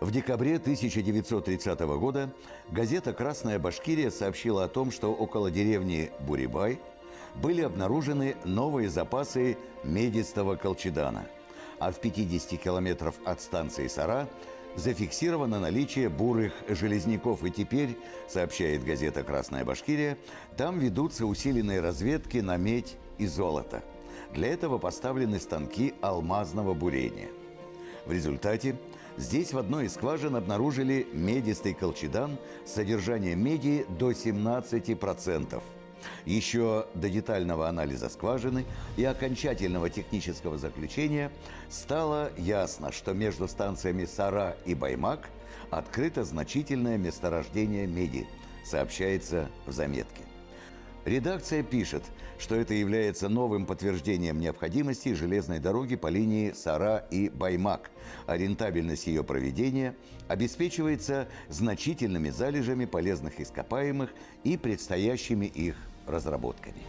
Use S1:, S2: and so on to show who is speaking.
S1: В декабре 1930 года газета «Красная Башкирия» сообщила о том, что около деревни Бурибай были обнаружены новые запасы медистого колчедана, а в 50 километров от станции Сара зафиксировано наличие бурых железняков. И теперь, сообщает газета «Красная Башкирия», там ведутся усиленные разведки на медь и золото. Для этого поставлены станки алмазного бурения. В результате здесь в одной из скважин обнаружили медистый колчедан с содержанием меди до 17%. Еще до детального анализа скважины и окончательного технического заключения стало ясно, что между станциями Сара и Баймак открыто значительное месторождение меди, сообщается в заметке. Редакция пишет, что это является новым подтверждением необходимости железной дороги по линии Сара и Баймак, а рентабельность ее проведения обеспечивается значительными залежами полезных ископаемых и предстоящими их разработками.